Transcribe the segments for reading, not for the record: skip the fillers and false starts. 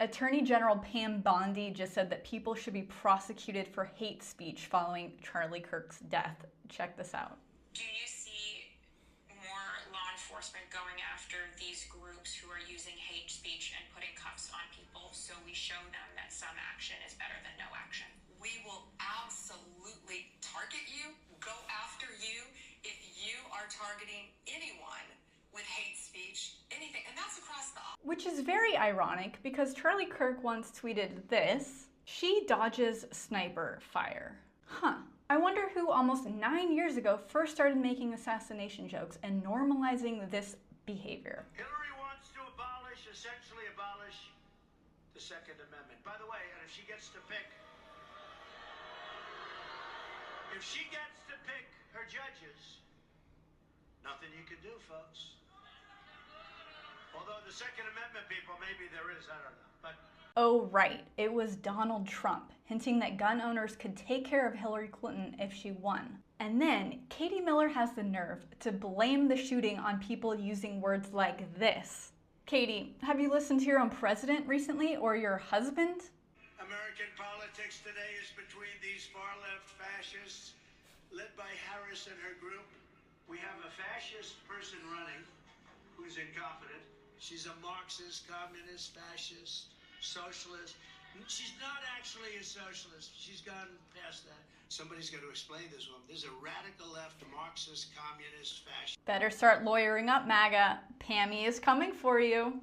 Attorney General Pam Bondi just said that people should be prosecuted for hate speech following Charlie Kirk's death. Check this out. Do you see more law enforcement going after these groups who are using hate speech and putting cuffs on people, so we show them that some action is better than no action? We will absolutely target you, go after you if you are targeting anyone with hate speech, anything, and that's across the aisle. Which is very ironic because Charlie Kirk once tweeted this: "She dodges sniper fire." I wonder who almost 9 years ago first started making assassination jokes and normalizing this behavior. Hillary wants to essentially abolish the Second Amendment. By the way, and if she gets to pick her judges, nothing you can do, folks. Although the Second Amendment people, maybe there is, I don't know. But oh right, it was Donald Trump hinting that gun owners could take care of Hillary Clinton if she won. And then Katie Miller has the nerve to blame the shooting on people using words like this. Katie, have you listened to your own president recently, or your husband? American politics today is between these far-left fascists led by Harris and her group. We have a fascist person running who's incompetent. She's a Marxist, communist, fascist, socialist. She's not actually a socialist. She's gone past that. Somebody's got to explain this one. There's a radical left, Marxist, communist, fascist. Better start lawyering up, MAGA. Pammy is coming for you.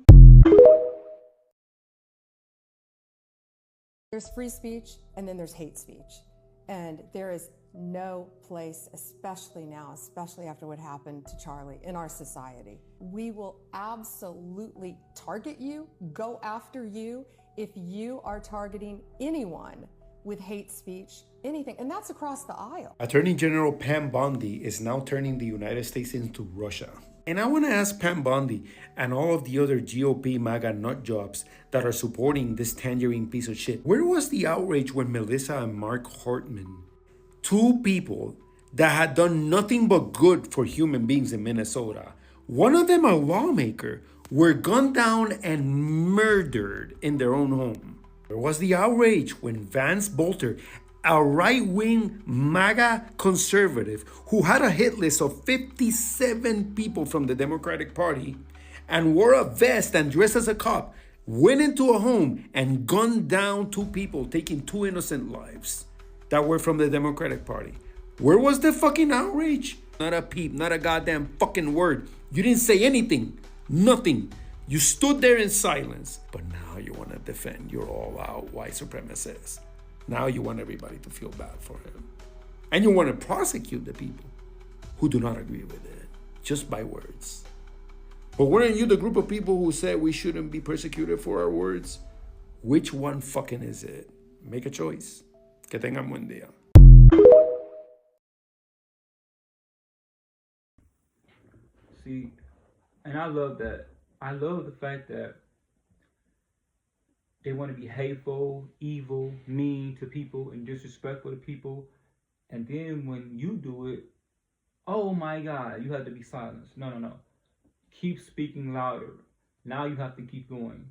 There's free speech and then there's hate speech. And there is no place, especially now, especially after what happened to Charlie, in our society. We will absolutely target you, go after you, if you are targeting anyone with hate speech, anything, and that's across the aisle. Attorney General Pam Bondi is now turning the United States into Russia. And I want to ask Pam Bondi and all of the other GOP MAGA nut jobs that are supporting this tangerine piece of shit, where was the outrage when Melissa and Mark Hartman, two people that had done nothing but good for human beings in Minnesota, one of them a lawmaker, were gunned down and murdered in their own home? Where was the outrage when Vance Bolter, a right-wing MAGA conservative who had a hit list of 57 people from the Democratic Party and wore a vest and dressed as a cop, went into a home and gunned down two people, taking two innocent lives that were from the Democratic Party? Where was the fucking outrage? Not a peep, not a goddamn fucking word. You didn't say anything, nothing. You stood there in silence. But now you want to defend your all-out white supremacist. Now you want everybody to feel bad for him. And you want to prosecute the people who do not agree with it, just by words. But weren't you the group of people who said we shouldn't be persecuted for our words? Which one fucking is it? Make a choice. Que tengan buen día. See, and I love that. I love the fact that they want to be hateful, evil, mean to people, and disrespectful to people. And then when you do it, oh my God, you have to be silenced. No. Keep speaking louder. Now you have to keep going.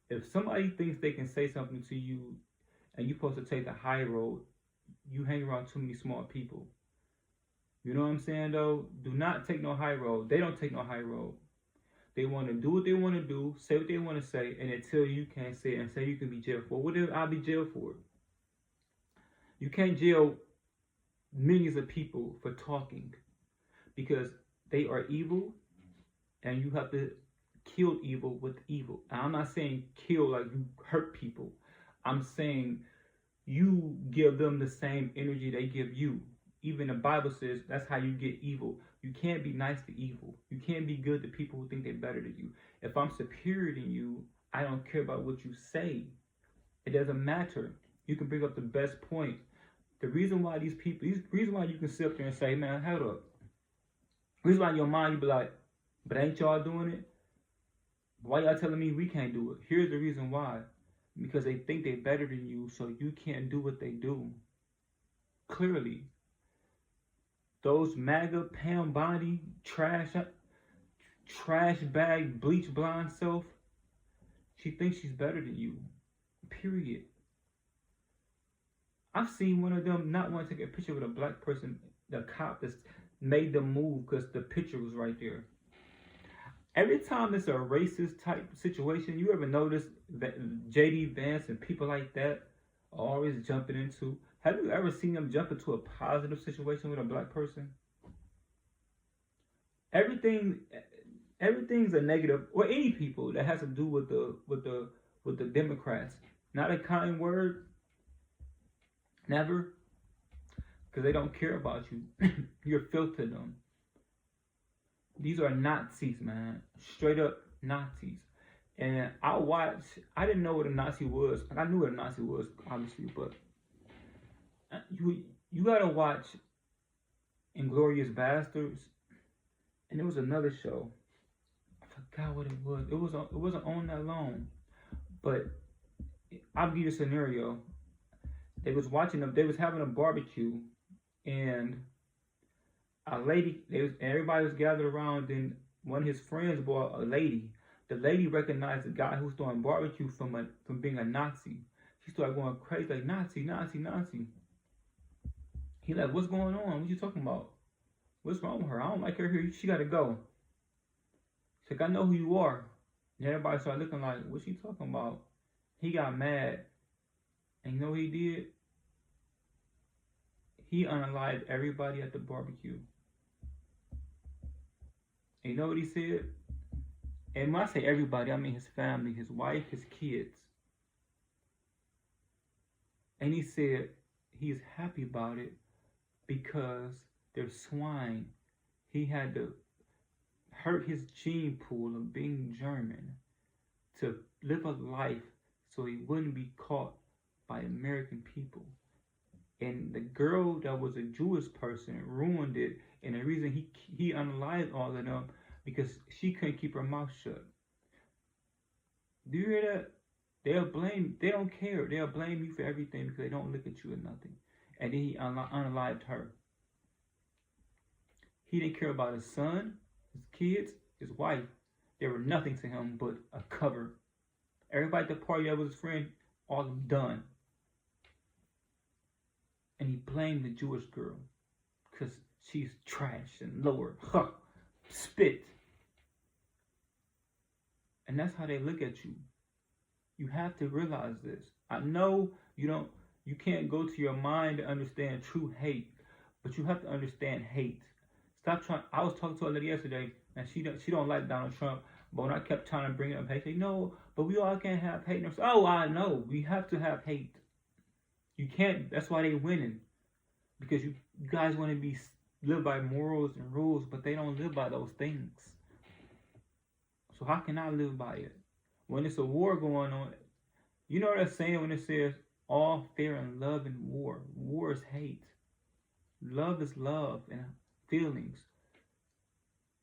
If somebody thinks they can say something to you and you're supposed to take the high road, you hang around too many smart people. You know what I'm saying, though? Do not take no high road. They don't take no high road. They want to do what they want to do, say what they want to say, and until you can't say it and say you can be jailed for. What did I be jailed for? You can't jail millions of people for talking because they are evil, and you have to kill evil with evil. And I'm not saying kill like you hurt people. I'm saying you give them the same energy they give you. Even the Bible says that's how you get evil. You can't be nice to evil. You can't be good to people who think they're better than you. If I'm superior than you, I don't care about what you say. It doesn't matter. You can bring up the best point. The reason why these people, the reason why you can sit up there and say, man, hold up. The reason why in your mind you be like, but ain't y'all doing it? Why y'all telling me we can't do it? Here's the reason why. Because they think they're better than you, so you can't do what they do. Clearly. Those MAGA, Pam Bondi, trash bag, bleach blonde self, She thinks she's better than you. Period. I've seen one of them not want to take a picture with a black person, the cop that's made them move because the picture was right there. Every time it's a racist type situation, you ever notice that J.D. Vance and people like that are always jumping into? Have you ever seen them jump into a positive situation with a black person? Everything's a negative, or any people that has to do with the Democrats. Not a kind word. Never. Because they don't care about you. You're filth to them. These are Nazis, man. Straight up Nazis. And I didn't know what a Nazi was. I knew what a Nazi was, obviously, but you gotta watch Inglourious Basterds. And there was another show. I forgot what it was. It wasn't on that long. But I'll give you a scenario. They was having a barbecue, and a lady, everybody was gathered around, and one of his friends brought a lady. The lady recognized the guy who was doing barbecue from being a Nazi. She started going crazy, like, Nazi, Nazi, Nazi. He like, what's going on? What you talking about? What's wrong with her? I don't like her here. She got to go. She's like, I know who you are. And everybody started looking like, what's she talking about? He got mad. And you know what he did? He unalived everybody at the barbecue. And you know what he said? And when I say everybody, I mean his family, his wife, his kids. And he said he's happy about it because they're swine. He had to hurt his gene pool of being German to live a life so he wouldn't be caught by American people. And the girl that was a Jewish person ruined it. And the reason he unalived all of them because she couldn't keep her mouth shut. Do you hear that? They don't care. They'll blame you for everything because they don't look at you or nothing. And then he unalived her. He didn't care about his son, his kids, his wife. They were nothing to him but a cover. Everybody at the party that was his friend, all of them done. And he blamed the Jewish girl because she's trash and lower. Huh. Spit. And that's how they look at you. You have to realize this. I know you can't go to your mind to understand true hate, but you have to understand hate. Stop trying. I was talking to a lady yesterday, and she don't like Donald Trump, but when I kept trying to bring up hate, she said, no, but we all can't have hate. And I said, oh, I know. We have to have hate. You can't. That's why they're winning. Because you guys want to live by morals and rules, but they don't live by those things. So how can I live by it? When it's a war going on, you know what I'm saying when it says all fear and love in war. War is hate. Love is love and feelings.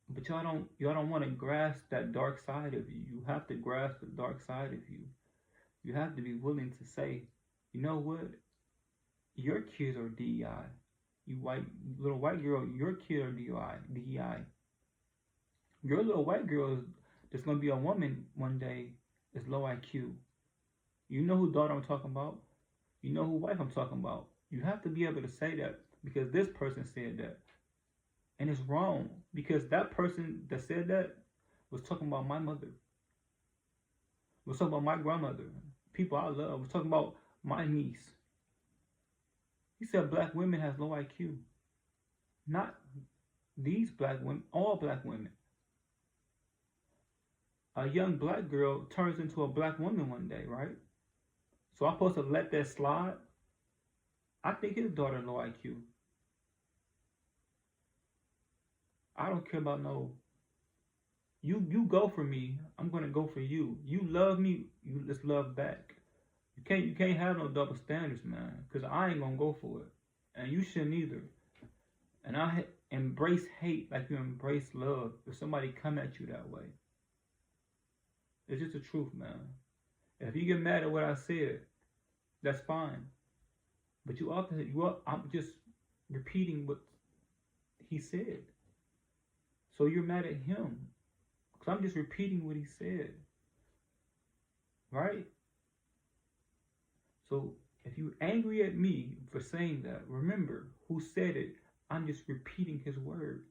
But y'all don't want to grasp that dark side of you. You have to grasp the dark side of you. You have to be willing to say, you know what? Your kids are DEI. You little white girl, your kids are DEI. Your little white girl that's going to be a woman one day is low IQ. You know who daughter I'm talking about. You know who wife I'm talking about. You have to be able to say that because this person said that. And it's wrong because that person that said that was talking about my mother. Was talking about my grandmother. People I love. Was talking about my niece. He said black women has low IQ. Not these black women, all black women. A young black girl turns into a black woman one day, right? So I'm supposed to let that slide? I think his daughter low IQ. I don't care about no. You go for me. I'm gonna go for you. You love me. You just love back. You can't have no double standards, man. Cause I ain't gonna go for it, and you shouldn't either. And I embrace hate like you embrace love. If somebody come at you that way, it's just the truth, man. If you get mad at what I said, that's fine. But I'm just repeating what he said. So you're mad at him. Because I'm just repeating what he said. Right? So if you're angry at me for saying that, remember who said it. I'm just repeating his words.